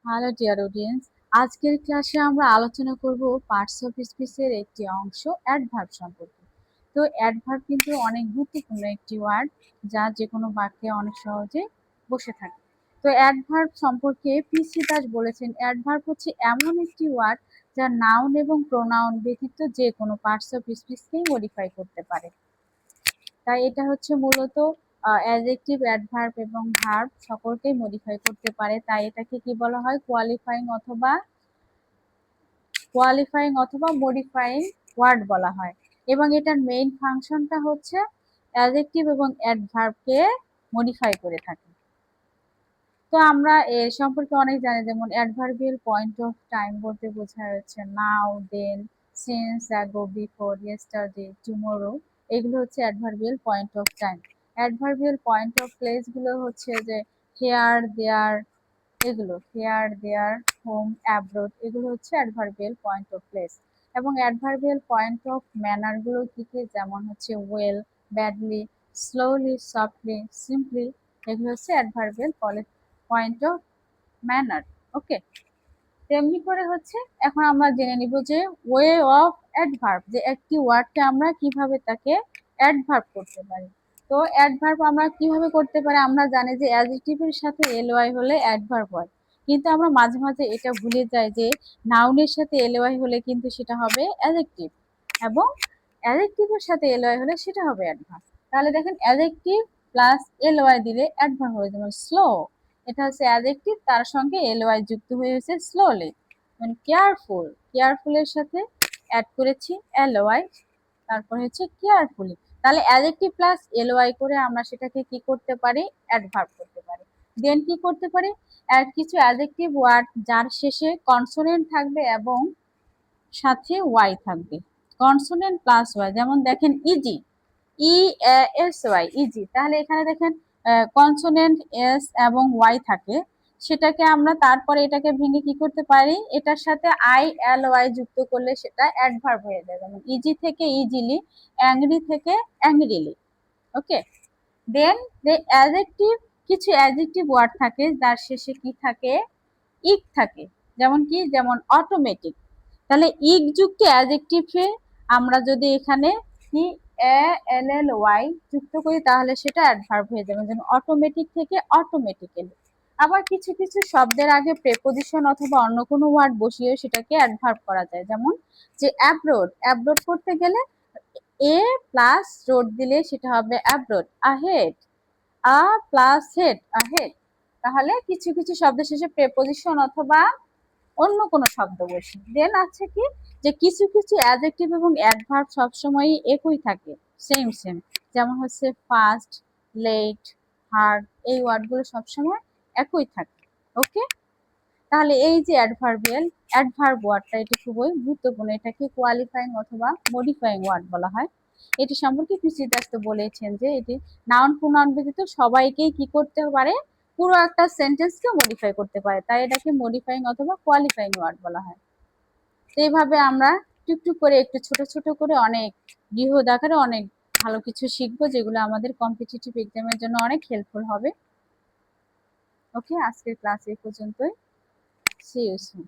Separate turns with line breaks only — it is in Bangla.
হ্যালো ডিয়ার অডিয়েন্স, আজকের ক্লাসে আমরা আলোচনা করব পার্টস অফ স্পিচের একটি অংশ অ্যাডভার্ব সম্পর্কে। তো অ্যাডভার্ব কিন্তু অনেক গুরুত্বপূর্ণ একটি ওয়ার্ড, যা যে কোনো বাক্যে অনেক সহজে বসে থাকে। তো অ্যাডভার্ব সম্পর্কে পিসি দাস বলেছেন, অ্যাডভার্ব হচ্ছে এমন একটি ওয়ার্ড যা নাউন এবং প্রোনাউন ব্যতীত যে কোনো পার্টস অফ স্পিচকেই মডিফাই করতে পারে। তাই এটা হচ্ছে মূলত অ্যাডজেক্টিভ, অ্যাডভার্ব এবং ভার্ব সকলকেই মডিফাই করতে পারে। তাই এটাকে কি বলা হয়? কোয়ালিফাইং অথবা মডিফাইং ওয়ার্ড বলা হয়। এবং এটার মেইন ফাংশনটা হচ্ছে অ্যাডজেক্টিভ এবং অ্যাডভার্বকে মডিফাই করে থাকে। তো আমরা এর সম্পর্কে অনেক জানি, যেমন অ্যাডভার্বিয়াল পয়েন্ট অফ টাইম বলতে বোঝায় হচ্ছে now, then, since, ago, before, yesterday, tomorrow. এগুলো হচ্ছে adverbial point of time. Adverbial point of place গুলো হচ্ছে যে হেয়ার, দেয়ার, হোম, অ্যাব্রোড, এগুলো হচ্ছে অ্যাডভার্বিয়াল পয়েন্ট অফ প্লেস। এবং অ্যাডভার্বিয়াল পয়েন্ট অফ ম্যানার গুলো কি কি? যেমন হচ্ছে well, badly, slowly, softly, simply, এগুলো হচ্ছে adverbial point of manner. Okay, তেমনি করে হচ্ছে এখন আমরা জেনে নিব যে ওয়ে অফ অ্যাডভার্ব, যে একটি ওয়ার্ডকে আমরা কিভাবে তাকে অ্যাডভার্ব করতে পারি। তো অ্যাডভার্ব আমরা কিভাবে করতে পারি? আমরা জানি যে অ্যাডজেক্টিভের সাথে এলওয়াই হলে অ্যাডভার্ব হয়, কিন্তু আমরা মাঝে মাঝে এটা ভুলে যাই যে নাউনের সাথে এলওয়াই হলে কিন্তু সেটা হবে অ্যাডজেক্টিভ, এবং অ্যাডজেক্টিভের সাথে এলওয়াই হলে সেটা হবে অ্যাডভার্ব। তাহলে দেখেন, অ্যাডজেক্টিভ প্লাস এলওয়াই দিলে অ্যাডভার্ব হবে। যেমন স্লো, এটা হচ্ছে অ্যাডজেক্টিভ, তার সঙ্গে এলওয়াই যুক্ত হয়েছে স্লোলি। মানে কেয়ারফুল, কেয়ারফুলের সাথে অ্যাড করেছি এলওয়াই, তারপর হচ্ছে কেয়ারফুলি। তাহলে অ্যাডজেক্টিভ প্লাস এলওয়াই করে আমরা সেটাকে কি করতে পারি? অ্যাডভার্ব করতে পারি। দেন কি করতে পারি? কিছু অ্যাডজেক্টিভ ওয়ার্ড যার শেষে কনসোনেন্ট থাকবে এবং সাথে ওয়াই থাকবে। কনসোনেন্ট প্লাস ওয়াই, যেমন দেখেন ইজি, EASY, ইজি। তাহলে এখানে দেখেন কনসোনেন্ট এস এবং ওয়াই থাকে, সেটাকে আমরা তারপরে এটাকে ভেঙে কি করতে পারি? এটার সাথে ILY যুক্ত করলে সেটা অ্যাডভার্ব হয়ে যায়। যেমন ইজি থেকে ইজিলি, অ্যাংরি থেকে অ্যাংরিলি। ওকে, দেন অ্যাডজেক্টিভ, কিছু অ্যাডজেক্টিভ ওয়ার্ড থাকে যার শেষে কি থাকে? ইক থাকে। যেমন কি? যেমন অটোমেটিক। তাহলে ইক যুক্ত অ্যাডজেক্টিভে আমরা যদি এখানে CALLY যুক্ত করি তাহলে সেটা অ্যাডভার্ব হয়ে যাবে। যেমন অটোমেটিক থেকে অটোমেটিক্যালি। আবার কিছু কিছু শব্দের আগে প্রেপোজিশন অথবা অন্য কোনো ওয়ার্ড বসিয়ে সেটাকে অ্যাডভার্ব করা যায়। যেমন যে অ্যাব্রোড, অ্যাব্রোড করতে গেলে এ প্লাস রোড দিলে সেটা হবে abroad. Ahead, a plus had, ahead. তাহলে কিছু কিছু শব্দের শেষে প্রেপোজিশন অথবা অন্য কোনো শব্দ বসি। দেন আছে কি? যে কিছু কিছু অ্যাডজেক্টিভ এবং অ্যাডভার্ব সবসময়ই একই থাকে, সেম সেম। যেমন হচ্ছে ফাস্ট, লেট, হার্ড, এই ওয়ার্ডগুলো সবসময় একই থাকে। ওকে, তাহলে এই যে অ্যাডভার্ব ওয়ার্ডটা, এটি খুবই গুরুত্বপূর্ণ। এটাকে কোয়ালিফাইং অথবা মডিফাইং ওয়ার্ড বলা হয়। এটি সম্পর্কে পিসি দাস তো বলেছেন যে এটি নাউন প্রোনাউন ব্যতীত সবাইকেই কি করতে পারে? পুরো একটা সেন্টেন্সকে মডিফাই করতে পারে। তাই এটাকে মডিফাইং অথবা কোয়ালিফাইং ওয়ার্ড বলা হয়। তো এইভাবে আমরা টুকটুক করে একটু ছোট ছোট করে অনেক বৃহৎ আকারে অনেক ভালো কিছু শিখবো, যেগুলো আমাদের কম্পিটিটিভ এক্সামের জন্য অনেক হেল্পফুল হবে। ওকে, আজকের ক্লাস এই পর্যন্তই। See you soon.